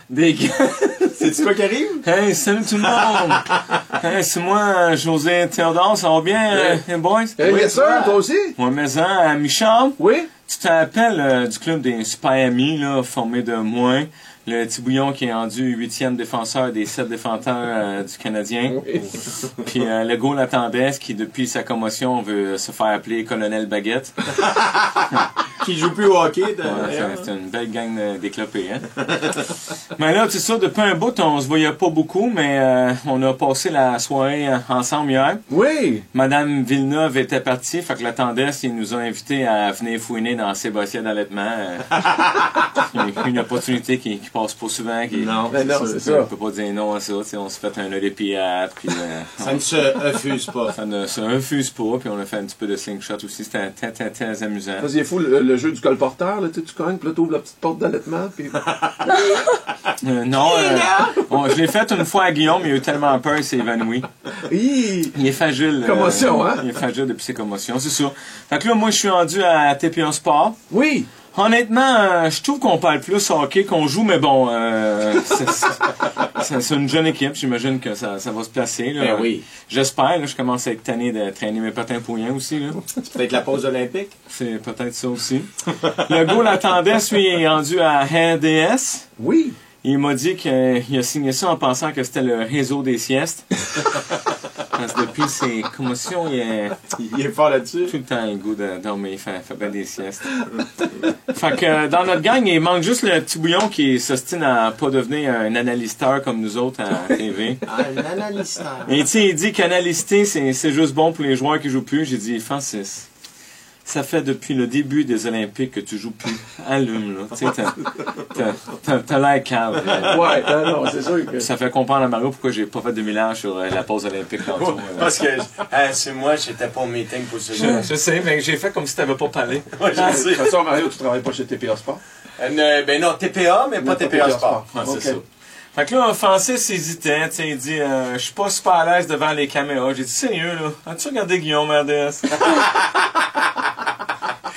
Des gants. C'est-tu quoi qui arrive? Hey, salut tout le monde! Hey, c'est moi, José Théodore, ça va bien, les boys? Hey, bien sûr, toi aussi? Moi, maison, Michel, Oui? tu t'appelles du club des super amis, là, formé de moi, le petit bouillon qui est rendu 8e défenseur des 7 défenseurs du Canadien. Oui. Puis le goal attendait, qui depuis sa commotion veut se faire appeler Colonel Baguette. Qui joue plus au hockey. Ouais, c'est une belle gang d'éclopés, hein. Mais là, tu sais ça, depuis un bout, on se voyait pas beaucoup, mais on a passé la soirée ensemble hier. Oui! Madame Villeneuve était partie, fait que la tendesse, il nous a invités à venir fouiner dans ses bossiers d'allaitement. Une opportunité qui passe pas souvent. Non, c'est ça. On peut pas dire non à ça. On s'est fait un Olympiade, puis ça ne se refuse pas. ça ne se refuse pas, puis on a fait un petit peu de slingshot aussi. C'était très amusant. C'est fou, le jeu du colporteur, là, tu cognes, puis là, t'ouvres la petite porte d'allaitement, puis... Non, je l'ai fait une fois à Guillaume, il a eu tellement peur, il s'est évanoui. Il est fragile. Commotion, hein? Il est fragile depuis ses commotions, c'est sûr. Fait que là, moi, je suis rendu à TP1 Sport. Oui! Honnêtement, je trouve qu'on parle plus hockey qu'on joue, mais bon, c'est une jeune équipe, j'imagine que ça va se placer. Là. Ben oui. J'espère, là, je commence à être tanné de traîner mes patins pour rien aussi. Là. C'est peut-être la pause olympique. C'est peut-être ça aussi. Le goal attendait, lui, est rendu à RDS. Oui! Il m'a dit qu'il a signé ça en pensant que c'était le réseau des siestes. Parce que depuis ses commotions, Il est fort là-dessus. tout le temps le goût de dormir, il fait bien des siestes. Fait que dans notre gang, il manque juste le petit bouillon qui s'ostine à pas devenir un analysteur comme nous autres à TV. Ah, l'analysteur. Et tu sais, il dit qu'analyster, c'est juste bon pour les joueurs qui jouent plus. J'ai dit, Francis, ça fait depuis le début des Olympiques que tu joues plus. Allume, là. Tu sais, t'as l'air calme. Ouais, non, c'est sûr que... Ça fait comprendre à Mario pourquoi j'ai pas fait de mélange sur la pause olympique tantôt. Parce que c'est moi, j'étais pas au meeting pour ce jeu. Je sais, mais j'ai fait comme si t'avais pas parlé. Ouais, je De sais. toute façon, Mario, tu travailles pas chez TPA Sport? Ben non, TPA, mais pas TPA Sport. Ouais, c'est Ok. ça. Fait que là, Francis hésitait, tu sais, il dit je suis pas super à l'aise devant les caméras. J'ai dit sérieux là, as-tu regardé Guillaume RDS?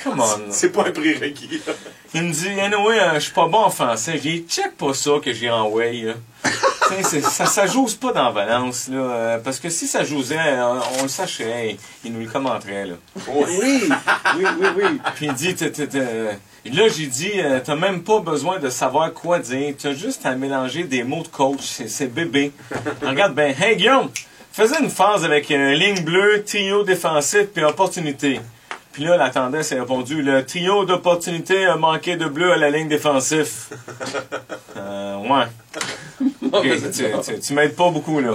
Come on. Là. C'est pas un prérequis. Là. Il me dit anyway, je suis pas bon en français. J'ai dit check pas ça que j'ai en way là. Ça joue pas dans la balance là, parce que si ça jouait, on le sacherait, il nous le commenterait là. Oui! Oui. Puis il dit là, j'ai dit, t'as même pas besoin de savoir quoi dire. T'as juste à mélanger des mots de coach. C'est bébé. Regarde ben, hey Guillaume, faisais une phase avec ligne bleue, trio défensif puis opportunité. Puis là, la tendance a répondu, le trio d'opportunité a manqué de bleu à la ligne défensive. Ouais. Okay, tu m'aides pas beaucoup, là.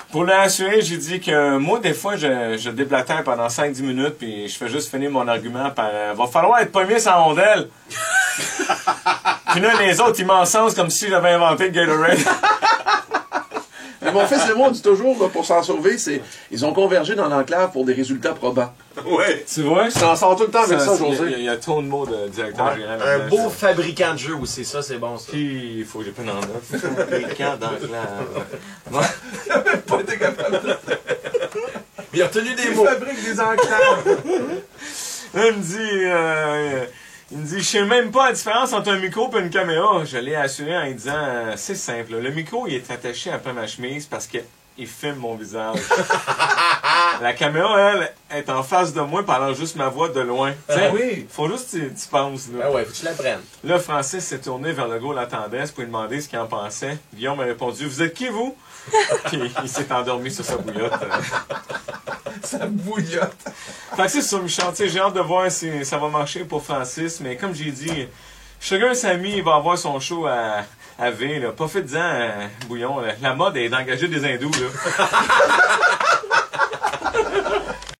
Pour l'assurer, j'ai dit que moi, des fois, je déblatère pendant 5-10 minutes, puis je fais juste finir mon argument par va falloir être premier sans rondelle. Puis là, les autres, ils m'encensent comme si j'avais inventé le Gatorade. Mais mon fils et moi, on dit toujours, là, pour s'en sauver, ils ont convergé dans l'enclave pour des résultats probants. Ouais. Tu vois? Tu t'en sors tout le temps avec ça, José. Il y a trop de mots de directeur général. Un beau fabricant de jeux aussi, ça c'est bon ça. Puis, il faut que j'ai pas d'en neuf. Fabricant d'enclave. Pas été capable de... Il a retenu des mots. fabrique des enclaves. Là, il me dit, je sais même pas la différence entre un micro et une caméra. Je l'ai assuré en lui disant, c'est simple. Le micro, il est attaché après ma chemise parce qu'il filme mon visage. La caméra, elle, est en face de moi pendant juste ma voix de loin. Oui. Faut juste que tu penses, là. Ah ouais, faut que tu la prennes. Là, Francis s'est tourné vers le gars la tendance pour lui demander ce qu'il en pensait. Guillaume a répondu, vous êtes qui, vous? Puis il s'est endormi sur sa bouillotte. Ça bouillotte. Fait que c'est ça, Michel. J'ai hâte de voir si ça va marcher pour Francis. Mais comme j'ai dit, Sugar Sammy, il va avoir son show à V. Là. Profite-en, Bouillon. Là. La mode est d'engager des hindous. Là.